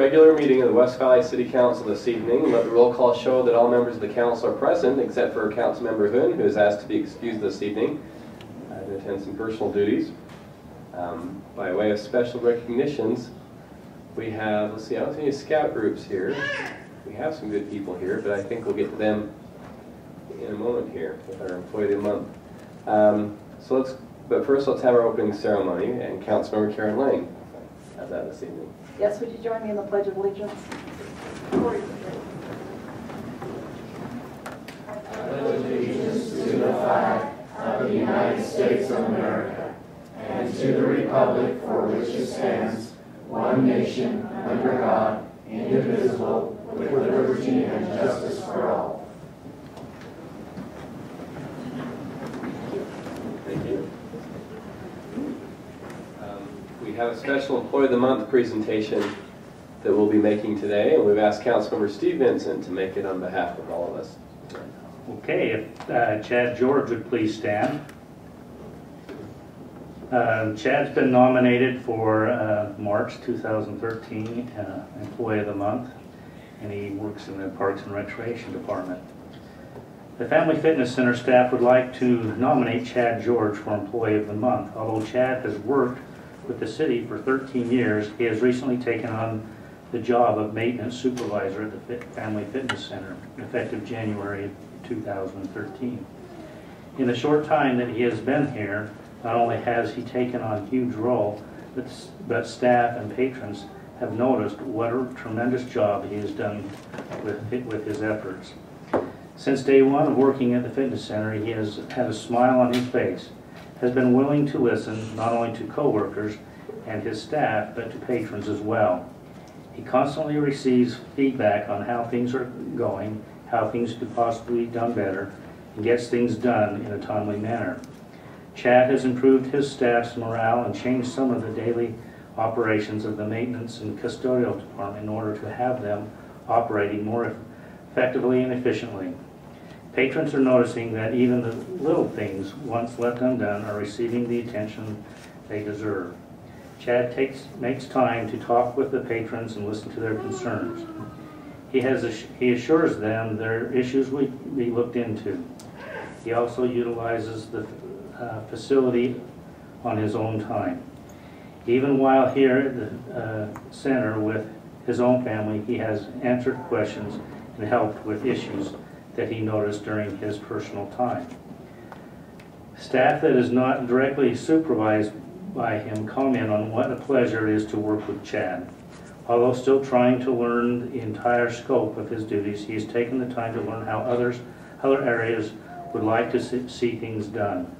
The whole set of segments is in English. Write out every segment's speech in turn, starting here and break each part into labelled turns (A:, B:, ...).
A: regular meeting of the West Valley City Council this evening. Let the roll call show that all members of the council are present, except for Councilmember Hoon, who is asked to be excused this evening to attend some personal duties. By way of special recognitions, we have, let's see, I don't see any scout groups here. We have some good people here, but I think we'll get to them in a moment here with our Employee of the Month. But first let's have our opening ceremony, and Councilmember Karen Lang has that this evening.
B: Yes, would you join me in the Pledge of Allegiance?
C: I pledge allegiance to the flag of the United States of America and to the republic for which it stands, one nation, under God, indivisible, with liberty and justice for all.
A: Thank you. We have a special Employee of the Month presentation that we'll be making today, and we've asked Councilmember Steve Vincent to make it on behalf of all of us.
D: Okay, if Chad George would please stand. Chad's been nominated for March 2013 Employee of the Month, and he works in the Parks and Recreation Department. The Family Fitness Center staff would like to nominate Chad George for Employee of the Month. Although Chad has worked with the city for 13 years, he has recently taken on the job of maintenance supervisor at the Family Fitness Center, effective January 2013. In the short time that he has been here, not only has he taken on a huge role, but staff and patrons have noticed what a tremendous job he has done with his efforts. Since day one of working at the fitness center, he has had a smile on his face, has been willing to listen not only to coworkers and his staff, but to patrons as well. He constantly receives feedback on how things are going, how things could possibly be done better, and gets things done in a timely manner. Chad has improved his staff's morale and changed some of the daily operations of the maintenance and custodial department in order to have them operating more effectively and efficiently. Patrons are noticing that even the little things, once left undone, are receiving the attention they deserve. Chad makes time to talk with the patrons and listen to their concerns. He assures them their issues will be looked into. He also utilizes the facility on his own time. Even while here at the center with his own family, he has answered questions and helped with issues that he noticed during his personal time. Staff that is not directly supervised by him comment on what a pleasure it is to work with Chad. Although still trying to learn the entire scope of his duties, he has taken the time to learn how other areas would like to see things done.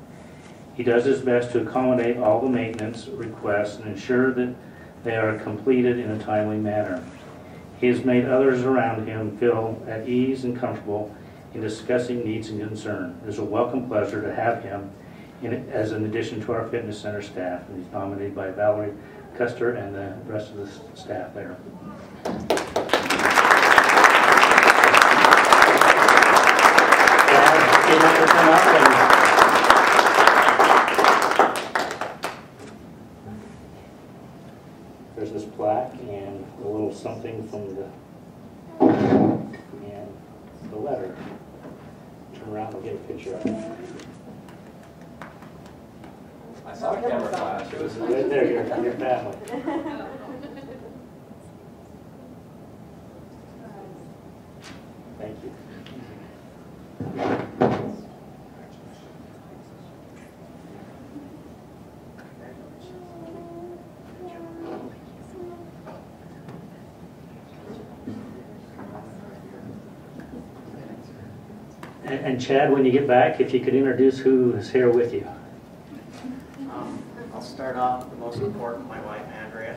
D: He does his best to accommodate all the maintenance requests and ensure that they are completed in a timely manner. He has made others around him feel at ease and comfortable in discussing needs and concerns. It is a welcome pleasure to have him as an addition to our fitness center staff, and he's nominated by Valerie Custer and the rest of the staff there. There's this plaque and a little something from the letter. Turn around and get a picture of it.
A: I saw a camera flash. It was
D: Right there, your family. Thank you. And Chad, when you get back, if you could introduce who is here with you.
E: I'll start off with the most important, my wife Andrea.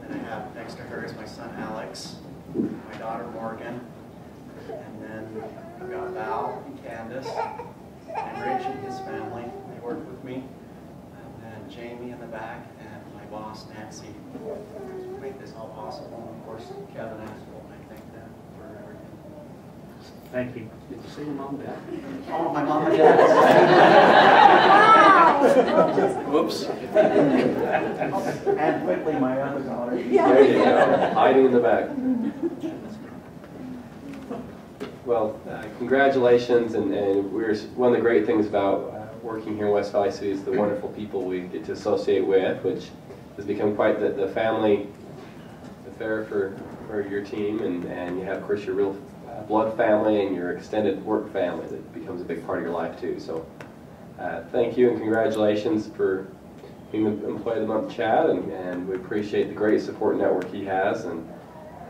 E: Then I have next to her is my son Alex, my daughter Morgan, and then I've got Val and Candace, and Rich and his family. They work with me. And then Jamie in the back, and my boss Nancy, to make this all possible. And of course Kevin Asphalt, I thank them for everything.
D: Thank you. Did you say your mom and dad?
E: Oh, my mom and dad.
A: Whoops.
E: And quickly, my other daughter.
A: There you go, hiding in the back. Well, congratulations, and one of the great things about working here in West Valley City is the wonderful people we get to associate with, which has become quite the family affair for your team, and you have, of course, your real blood family and your extended work family that becomes a big part of your life too. So thank you and congratulations for being the Employee of the Month, Chad, and we appreciate the great support network he has, and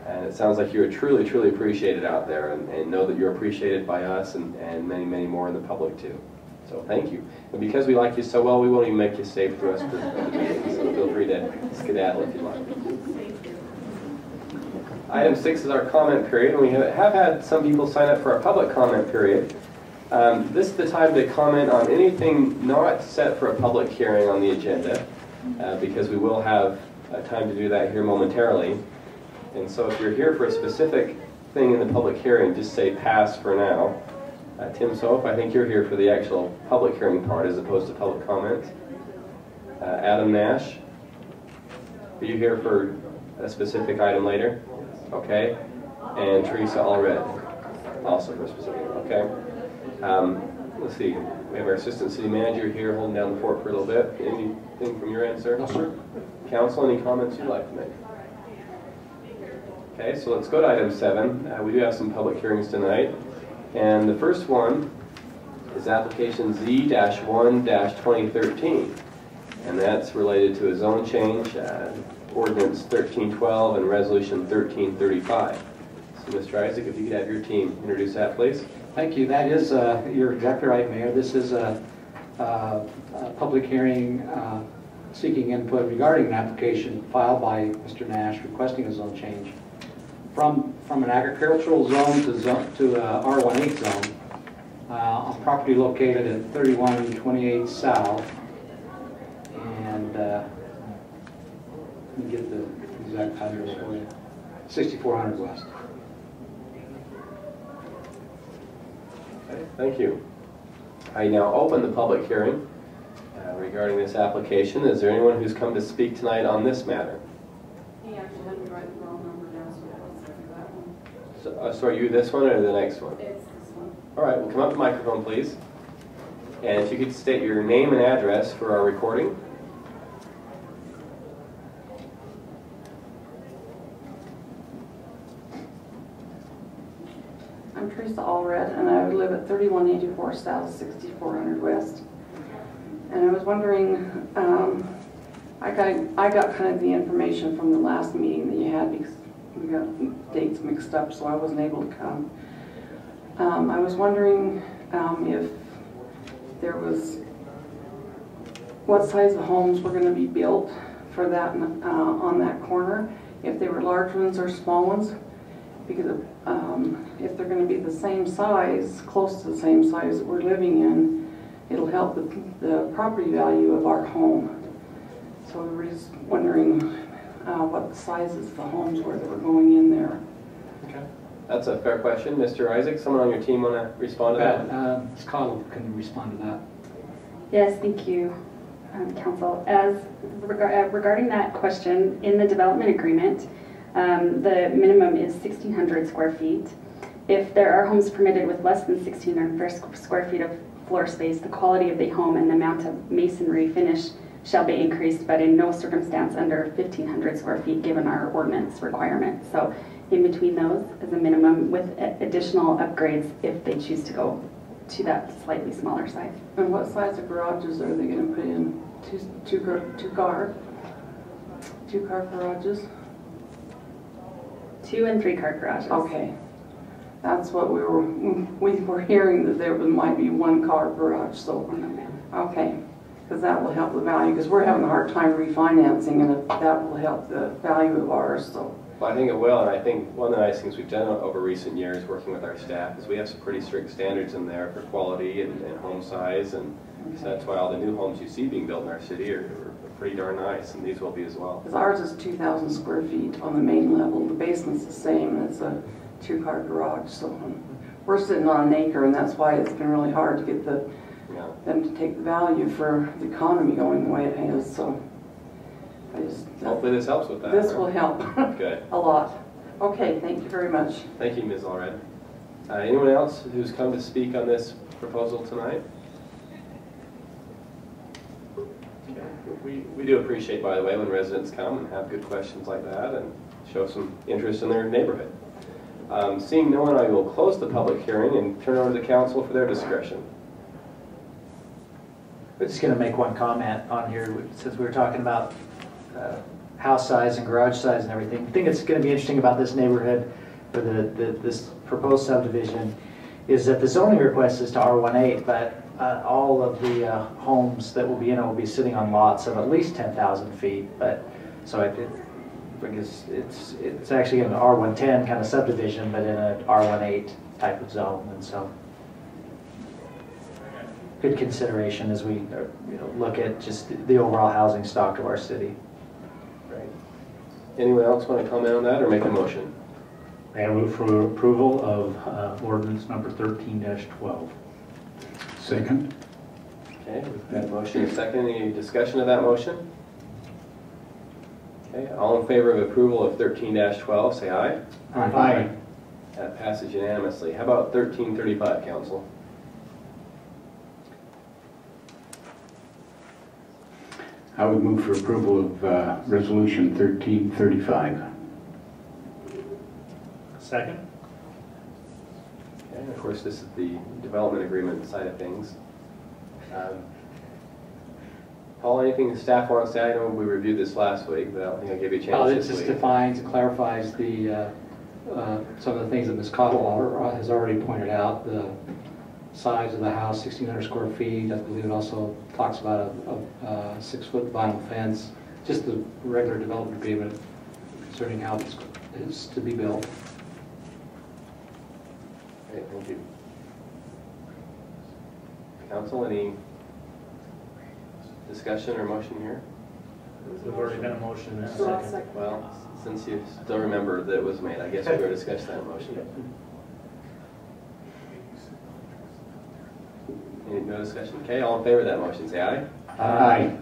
A: it sounds like you're truly, truly appreciated out there, and know that you're appreciated by us and many, many more in the public too. So thank you. And because we like you so well, we won't even make you stay for the rest of the meeting, so feel free to skedaddle if you like. Item 6 is our comment period, and we have had some people sign up for our public comment period. This is the time to comment on anything not set for a public hearing on the agenda, because we will have time to do that here momentarily. And so if you're here for a specific thing in the public hearing, just say pass for now. Tim Soap, I think you're here for the actual public hearing part as opposed to public comments. Adam Nash, are you here for a specific item later? Okay. And Teresa Allred, also for a specific, okay. Let's see, we have our Assistant City Manager here holding down the fort for a little bit. Anything from your end, sir? No, sir. Council, any comments you'd like to make? Okay, so let's go to item 7. We do have some public hearings tonight. And the first one is application Z-1-2013. And that's related to a zone change, ordinance 1312 and resolution 1335. So Mr. Isaac, if you could have your team introduce that, please.
F: Thank you. That is, you're exactly right, Mayor. This is a public hearing seeking input regarding an application filed by Mr. Nash requesting a zone change from an agricultural zone to R18 zone on property located at 3128 South. And let me get the exact address for you. 6400 West.
A: Okay, thank you. I now open the public hearing regarding this application. Is there anyone who's come to speak tonight on this matter?
B: He actually had me write the wrong number down, so let's do that one.
A: So are you this one or the next one?
B: It's this one.
A: All right, well, come up to the microphone, please. And if you could state your name and address for our recording.
B: I'm Teresa Allred, and I live at 3184 South, 6400 West. And I was wondering, I got kind of the information from the last meeting that you had because we got dates mixed up, so I wasn't able to come. I was wondering if there was, what size of homes were going to be built for that on that corner, if they were large ones or small ones, because if they're going to be the same size, close to the same size that we're living in, it'll help the property value of our home. So we were just wondering what the sizes of the homes were that were going in there.
A: Okay. That's a fair question. Mr. Isaac, someone on your team want to respond to that?
F: Ms. Cottle can respond to that.
G: Yes, thank you, Council. As regarding that question, in the development agreement, the minimum is 1,600 square feet. If there are homes permitted with less than 1,600 square feet of floor space, the quality of the home and the amount of masonry finish shall be increased, but in no circumstance under 1,500 square feet given our ordinance requirements. So in between those is a minimum with additional upgrades if they choose to go to that slightly smaller size.
B: And what size of garages are they going to put in? Two car garages?
G: 2- and 3-car garages.
B: Okay. That's what we were hearing, that there might be 1-car garage, so, okay. Because that will help the value, because we're having a hard time refinancing, and that will help the value of ours, so.
A: Well, I think it will, and I think one of the nice things we've done over recent years working with our staff is we have some pretty strict standards in there for quality and home size, and so that's why all the new homes you see being built in our city are pretty darn nice, and these will be as well.
B: Because ours is 2,000 square feet on the main level. The basement's the same, it's a 2-car garage, so we're sitting on an acre, and that's why it's been really hard to get the
A: Yeah.
B: them to take the value for the economy going the way it is, so I just,
A: Hopefully this helps with that.
B: this
A: right?
B: will help
A: Good.
B: a lot. Okay, thank you very much.
A: Thank you, Ms. Allred. Anyone else who's come to speak on this proposal tonight? We do appreciate, by the way, when residents come and have good questions like that and show some interest in their neighborhood. Seeing no one, I will close the public hearing and turn over to the council for their discretion.
H: We're just going to make one comment on here, since we were talking about house size and garage size and everything. I think it's going to be interesting about this neighborhood, for this proposed subdivision, is that the zoning request is to R18, but all of the homes that will be in it will be sitting on lots of at least 10,000 feet. But so it's actually an R110 kind of subdivision, but in an R18 type of zone, and so good consideration as we look at just the overall housing stock of our city.
A: Right. Anyone else want to comment on that or make a motion?
D: I move for approval of ordinance number 13-12.
I: Second.
A: Okay, we've got a motion and a second. Any discussion of that motion? Okay, all in favor of approval of 13-12, say aye.
I: Aye.
A: That passes unanimously. How about 1335, council?
I: I would move for approval of resolution 1335.
D: Second?
A: Okay, and of course, this is the development agreement side of things. Paul, anything the staff wants to say? I know we reviewed this last week, but I don't think I gave you a chance
F: It
A: this
F: just
A: week.
F: defines and clarifies the some of the things that Ms. Cottle has already pointed out. The size of the house, 1,600 square feet. I believe it also talks about a 6-foot vinyl fence. Just the regular development agreement concerning how this is to be built.
A: Okay, thank you. Council, any discussion or motion here?
D: There's already been a motion and a
B: So I'll
D: second.
B: second.
A: Well, since you still remember that it was made, I guess we're going to discuss that motion. No discussion? Okay, all in favor of that motion, say aye.
I: Aye.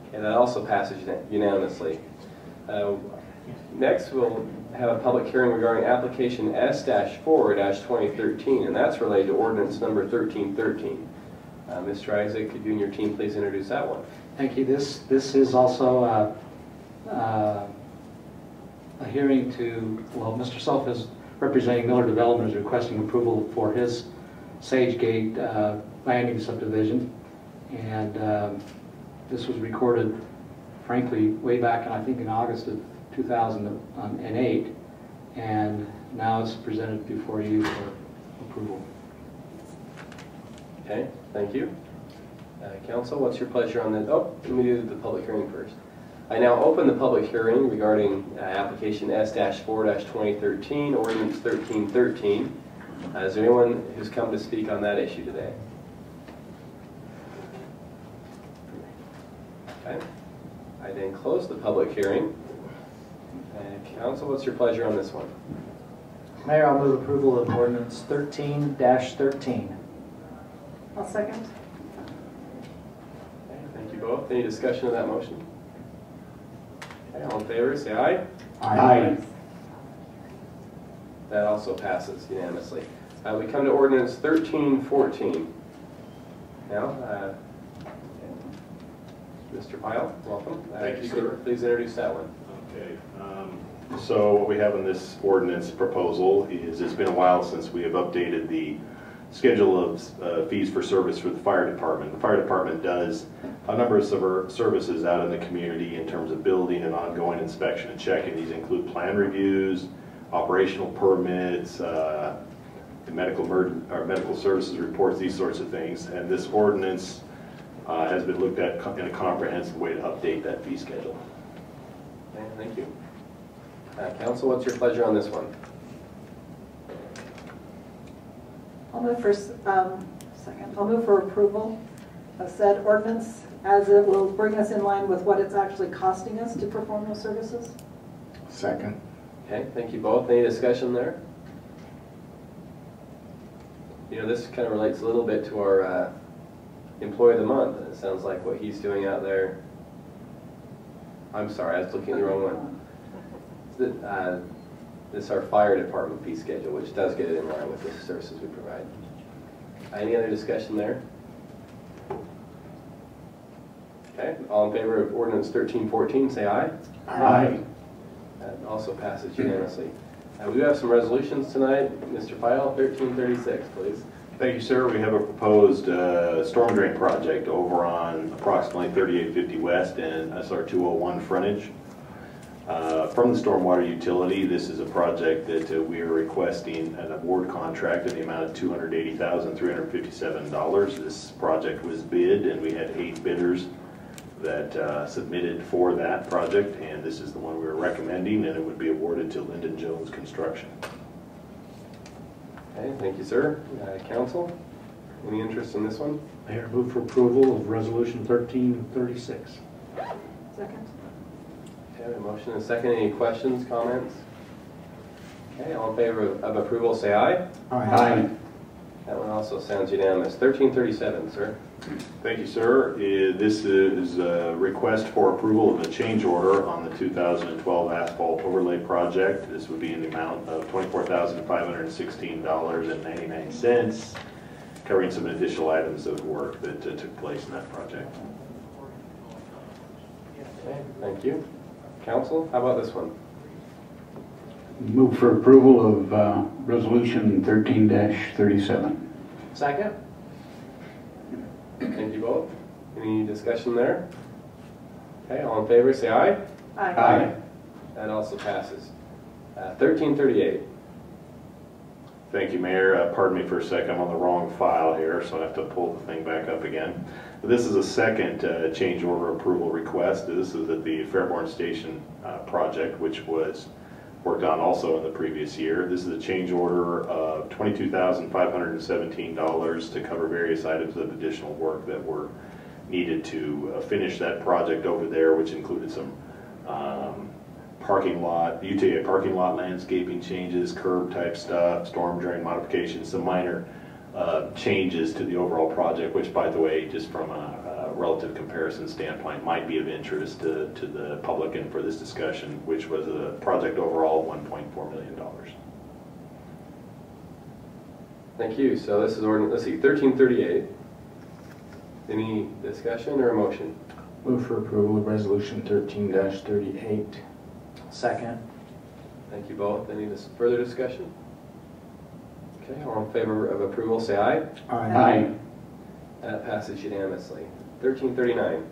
A: Okay, that also passes unanimously. Next, we'll have a public hearing regarding application S-4-2013, and that's related to ordinance number 1313. Mr. Isaac, could you and your team please introduce that one?
F: Thank you. This is also a hearing to, well, Mr. Self is representing Miller Development, is requesting approval for his Sage Gate landing subdivision. And this was recorded, frankly, way back, I think in August of 2008. And now it's presented before you for approval.
A: Okay, thank you. Council, what's your pleasure on this? Oh, let me do the public hearing first. I now open the public hearing regarding application S-4-2013, ordinance 1313. Is there anyone who's come to speak on that issue today? Okay. I then close the public hearing. Council, what's your pleasure on this one?
H: Mayor, I'll move approval of ordinance 13-13.
B: I'll second.
A: Okay, thank you both. Any discussion of that motion? Okay, all in favor, say aye.
I: Aye.
A: That also passes unanimously. We come to ordinance 1314. Now, Mr. Pyle, welcome.
J: Thank you, sir.
A: Please introduce that one.
J: Okay, so what we have in this ordinance proposal is it's been a while since we have updated the schedule of fees for service for the fire department. The fire department does a number of services out in the community in terms of building and ongoing inspection and checking. These include plan reviews, operational permits, medical services reports, these sorts of things. And this ordinance has been looked at in a comprehensive way to update that fee schedule.
A: Okay, thank you. Council, what's your pleasure on this one?
K: I'll move for I'll move for approval of said ordinance, as it will bring us in line with what it's actually costing us to perform those services.
I: Second.
A: Okay, thank you both. Any discussion there? You know, this kind of relates a little bit to our Employee of the Month. And it sounds like what he's doing out there. I'm sorry, I was looking at the wrong one. This is our fire department fee schedule, which does get it in line with the services we provide. Any other discussion there? Okay, all in favor of ordinance 1314, say aye.
I: Aye.
A: That also passes unanimously. We do have some resolutions tonight. Mr. File, 1336, please.
J: Thank you, sir. We have a proposed storm drain project over on approximately 3850 West and SR 201 frontage. From the stormwater utility, this is a project that we are requesting an award contract in the amount of $280,357. This project was bid, and we had 8 bidders that submitted for that project, and this is the one we were recommending, and it would be awarded to Lyndon Jones Construction.
A: Okay, thank you, sir. Council, any interest in this one?
D: Mayor, move for approval of resolution 1336.
K: Second?
A: Okay, a motion and a second. Any questions, comments? Okay, all in favor of approval, say aye.
I: Aye.
A: That one also sounds unanimous. 1337, sir.
J: Thank you, sir. This is a request for approval of a change order on the 2012 asphalt overlay project. This would be in the amount of $24,516.99, covering some additional items of work that took place in that project.
A: Okay, thank you. Council, how about this one?
I: Move for approval of resolution 13-37.
H: Second?
A: Thank you both. Any discussion there? Okay, all in favor, say aye.
I: Aye.
A: That also passes. 1338.
J: Thank you, Mayor. Pardon me for a second. I'm on the wrong file here, so I have to pull the thing back up again. This is a second change order approval request. This is at the Fairborn Station project, which was worked on also in the previous year. This is a change order of $22,517 to cover various items of additional work that were needed to finish that project over there, which included some parking lot, UTA parking lot landscaping changes, curb type stuff, storm drain modifications, some minor changes to the overall project, which, by the way, just from a relative comparison standpoint, might be of interest to the public and for this discussion, which was a project overall of $1.4 million.
A: Thank you. So this is ordinance, let's see, 1338. Any discussion or a motion?
C: Move for approval of resolution 13-38.
H: Second.
A: Thank you both. Any further discussion? Okay, all in favor of approval, say aye.
I: Aye.
A: That passes unanimously. 1339.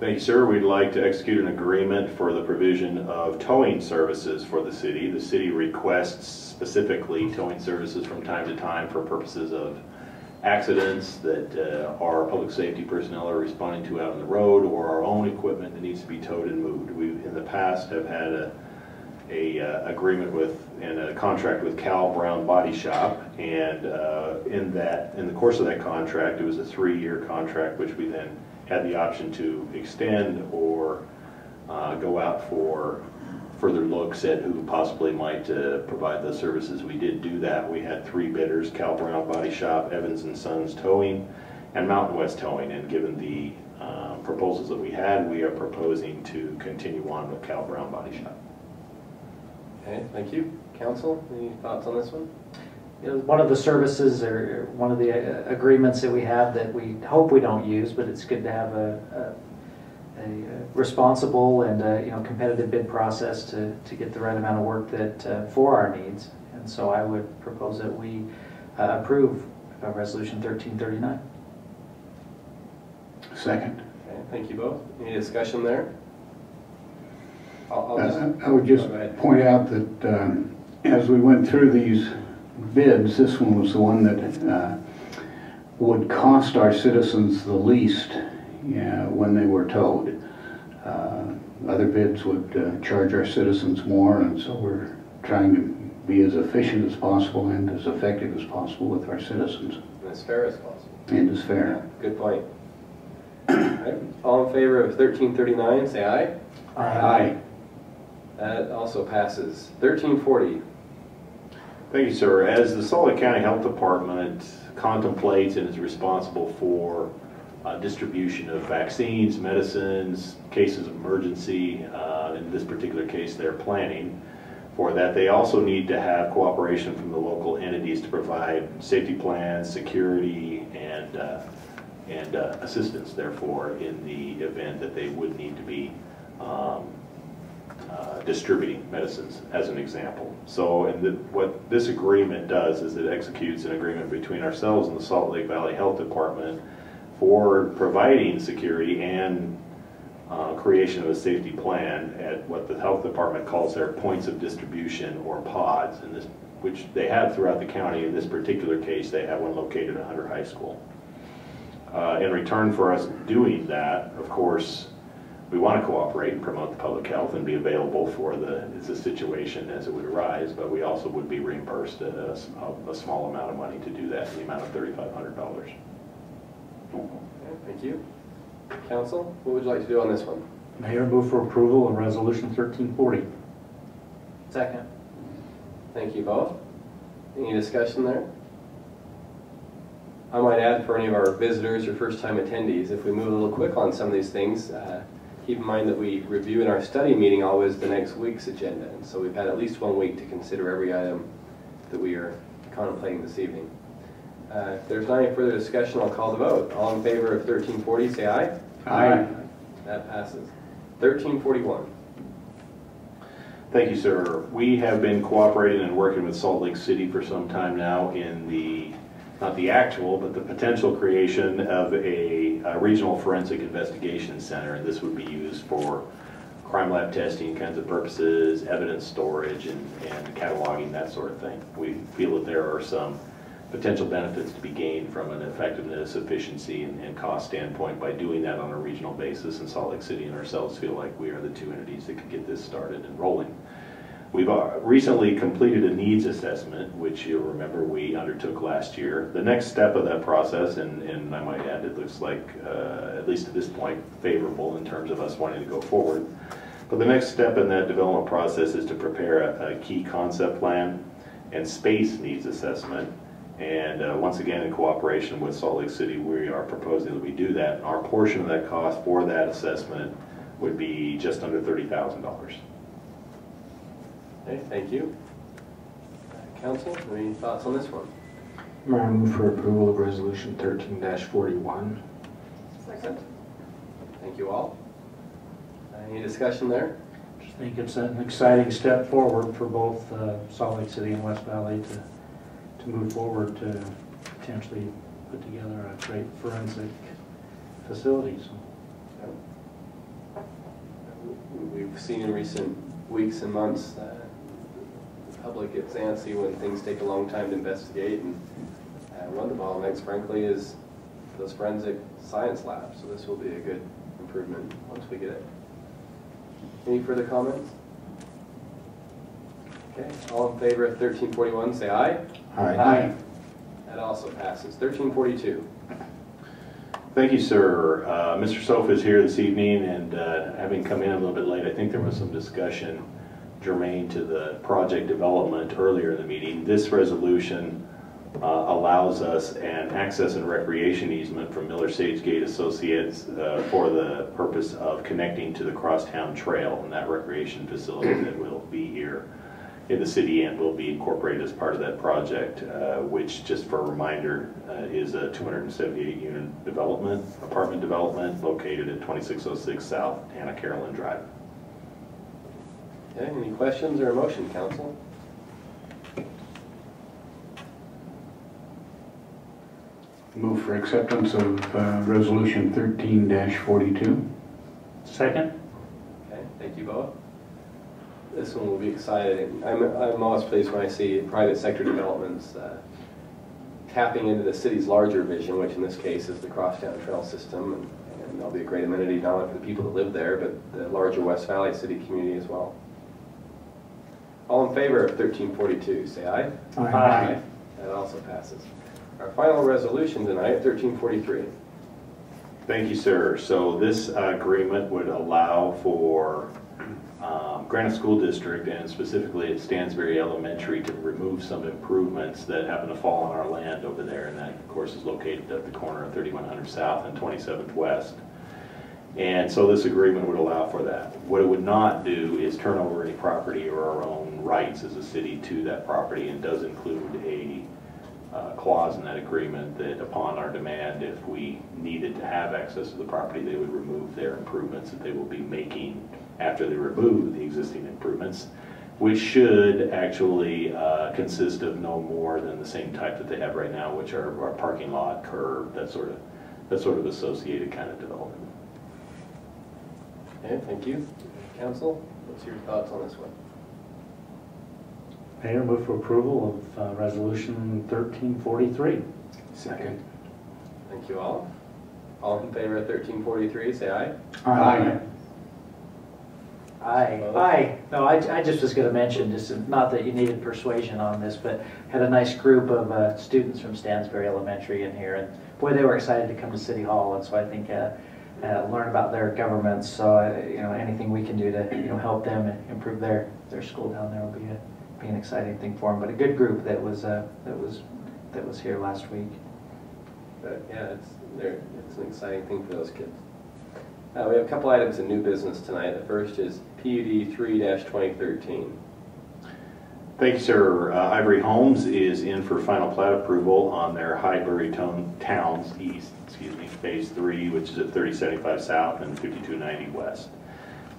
J: Thank you, sir. We'd like to execute an agreement for the provision of towing services for the city. The city requests specifically towing services from time to time for purposes of accidents that our public safety personnel are responding to out on the road, or our own equipment that needs to be towed and moved. We, in the past, have had a agreement with and a contract with Cal Brown Body Shop, and in the course of that contract, it was a 3-year contract, which we then had the option to extend or go out for further looks at who possibly might provide those services. We did do that. We had 3 bidders: Cal Brown Body Shop, Evans & Sons Towing, and Mountain West Towing. And given the proposals that we had, we are proposing to continue on with Cal Brown Body Shop.
A: Okay, thank you. Council, any thoughts on this one?
H: You know, one of the services or one of the agreements that we have that we hope we don't use, but it's good to have a responsible and competitive bid process to get the right amount of work that for our needs. And so I would propose that we approve resolution 1339.
I: Second.
A: Okay, thank you both. Any discussion there?
I: I would just point out that as we went through these bids, this one was the one that would cost our citizens the least when they were towed. Other bids would charge our citizens more, and so we're trying to be as efficient as possible and as effective as possible with our citizens.
A: And as fair as possible.
I: And as fair.
A: Yeah, good point. Right. All in favor of 1339, say aye.
I: Aye.
A: That also passes. 1340.
J: Thank you, sir. As the Salt Lake County Health Department contemplates and is responsible for distribution of vaccines, medicines, cases of emergency. In this particular case, they're planning for that. They also need to have cooperation from the local entities to provide safety plans, security, and assistance, therefore, in the event that they would need to be distributing medicines, as an example. So what this agreement does is it executes an agreement between ourselves and the Salt Lake Valley Health Department for providing security and creation of a safety plan at what the health department calls their points of distribution, or pods, which they have throughout the county. In this particular case, they have one located at Hunter High School. In return for us doing that, of course, we want to cooperate and promote the public health and be available for the situation as it would arise, but we also would be reimbursed a small amount of money to do that, in the amount of $3,500.
A: Okay, thank you. Council, what would you like to do on this one?
D: Mayor, move for approval of Resolution 1340.
H: Second.
A: Thank you both. Any discussion there? I might add, for any of our visitors or first-time attendees, if we move a little quick on some of these things, keep in mind that we review in our study meeting always the next week's agenda, and so we've had at least 1 week to consider every item that we are contemplating this evening. If there's not any further discussion, I'll call the vote. All in favor of 1340, say aye.
I: Aye.
A: That passes. 1341.
J: Thank you, sir. We have been cooperating and working with Salt Lake City for some time now in not the actual, but the potential creation of a regional forensic investigation center. And this would be used for crime lab testing kinds of purposes, evidence storage, and cataloging, that sort of thing. We feel that there are some potential benefits to be gained from an effectiveness, efficiency, and cost standpoint by doing that on a regional basis, and Salt Lake City and ourselves feel like we are the two entities that could get this started and rolling. We've recently completed a needs assessment, which you'll remember we undertook last year. The next step of that process, and I might add, it looks like, at least at this point, favorable in terms of us wanting to go forward. But the next step in that development process is to prepare a key concept plan and space needs assessment. And once again, in cooperation with Salt Lake City, we are proposing that we do that. And our portion of that cost for that assessment would be just under $30,000.
A: Okay, thank you. Council, any thoughts on this one?
L: Mayor, I move for approval of Resolution 13-41.
K: Second.
A: Thank you all. Any discussion there?
D: I think it's an exciting step forward for both Salt Lake City and West Valley to move forward to potentially put together a great forensic facility. So.
A: We've seen in recent weeks and months the public gets antsy when things take a long time to investigate, and one of the bottlenecks, frankly, is those forensic science labs. So this will be a good improvement once we get it. Any further comments? Okay, all in favor of 1341, say aye.
I: Aye.
A: Aye. That also passes. 1342.
J: Thank you, sir. Mr. Sofa is here this evening, and having come in a little bit late, I think there was some discussion germane to the project development earlier in the meeting. This resolution allows us an access and recreation easement from Miller Sage Gate Associates for the purpose of connecting to the Crosstown Trail and that recreation facility that will be here in the city and will be incorporated as part of that project, which, just for a reminder, is a 278-unit apartment development located at 2606 South Anna Carolyn Drive.
A: Okay, any questions or a motion, council?
I: Move for acceptance of Resolution 13-42.
D: Second.
A: Okay, thank you both. This one will be exciting. I'm always pleased when I see private sector developments tapping into the city's larger vision, which in this case is the Crosstown Trail system, and that'll be a great amenity not only for the people that live there, but the larger West Valley city community as well. All in favor of 1342, say aye.
D: Aye.
A: That also passes. Our final resolution tonight, 1343.
J: Thank you, sir. So this agreement would allow for Granite School District, and specifically at Stansbury Elementary, to remove some improvements that happen to fall on our land over there, and that of course is located at the corner of 3100 South and 27th West. And so this agreement would allow for that. What it would not do is turn over any property or our own rights as a city to that property, and does include a clause in that agreement that upon our demand, if we needed to have access to the property, they would remove their improvements that they will be making after they remove the existing improvements, which should actually consist of no more than the same type that they have right now, which are our parking lot, curb, that sort of associated kind of development.
A: Okay, thank you. Council, what's your thoughts on this one?
D: Mayor, move for approval of Resolution 1343.
L: Second.
A: Thank you all. All in favor of 1343, say aye.
I: Aye.
H: Aye. No, I just was going to mention, just not that you needed persuasion on this, but had a nice group of students from Stansbury Elementary in here, and boy, they were excited to come to City Hall, and so I think learn about their governments. So anything we can do to help them improve their school down there will be an exciting thing for them. But a good group that was here last week.
A: But yeah, it's an exciting thing for those kids. We have a couple items in new business tonight. The first is PUD 3-2013.
J: Thank you, sir. Ivory Homes is in for final plat approval on their Highbury Towns East, Phase 3, which is at 3075 South and 5290 West.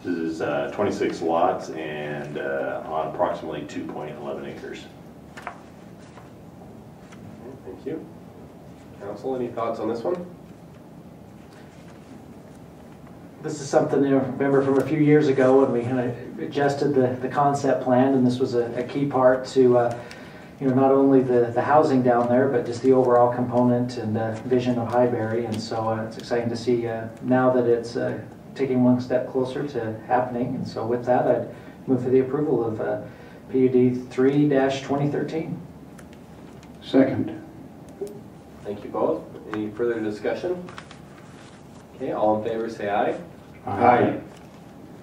J: This is 26 lots and on approximately 2.11 acres.
A: Okay, thank you. Council, any thoughts on this one?
H: This is something, remember from a few years ago when we kind of adjusted the concept plan, and this was a key part to not only the housing down there, but just the overall component and vision of Highbury. And so it's exciting to see now that it's taking one step closer to happening. And so with that, I'd move for the approval of PUD 3-2013.
I: Second.
A: Thank you both. Any further discussion? Okay, all in favor say aye.
I: Aye.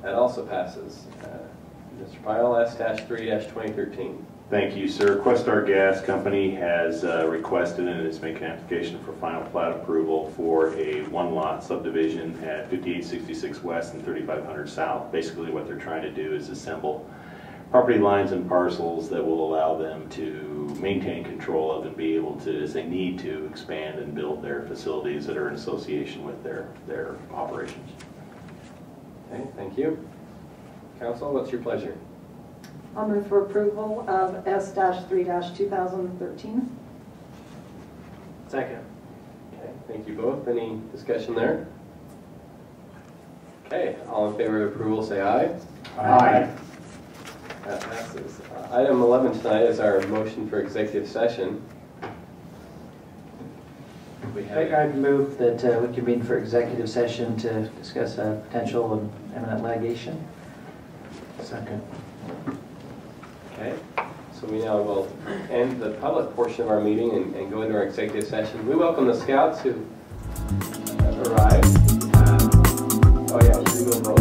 A: That also passes. Mr. Pyle, S-3-2013.
J: Thank you, sir. Questar Gas Company has requested and is making an application for final plat approval for a one-lot subdivision at 5866 West and 3500 South. Basically what they're trying to do is assemble property lines and parcels that will allow them to maintain control of and be able to, as they need to, expand and build their facilities that are in association with their operations.
A: Okay, thank you. Council, what's your pleasure?
K: I'll move for approval of S-3-2013.
H: Second.
A: Okay, thank you both. Any discussion there? Okay, all in favor of approval say aye.
I: Aye.
A: That passes. Item 11 tonight is our motion for executive session.
H: I'd move that we convene for executive session to discuss a potential and imminent litigation.
L: Second.
A: Okay, so we now will end the public portion of our meeting and go into our executive session. We welcome the scouts who have arrived. Oh yeah, we will vote.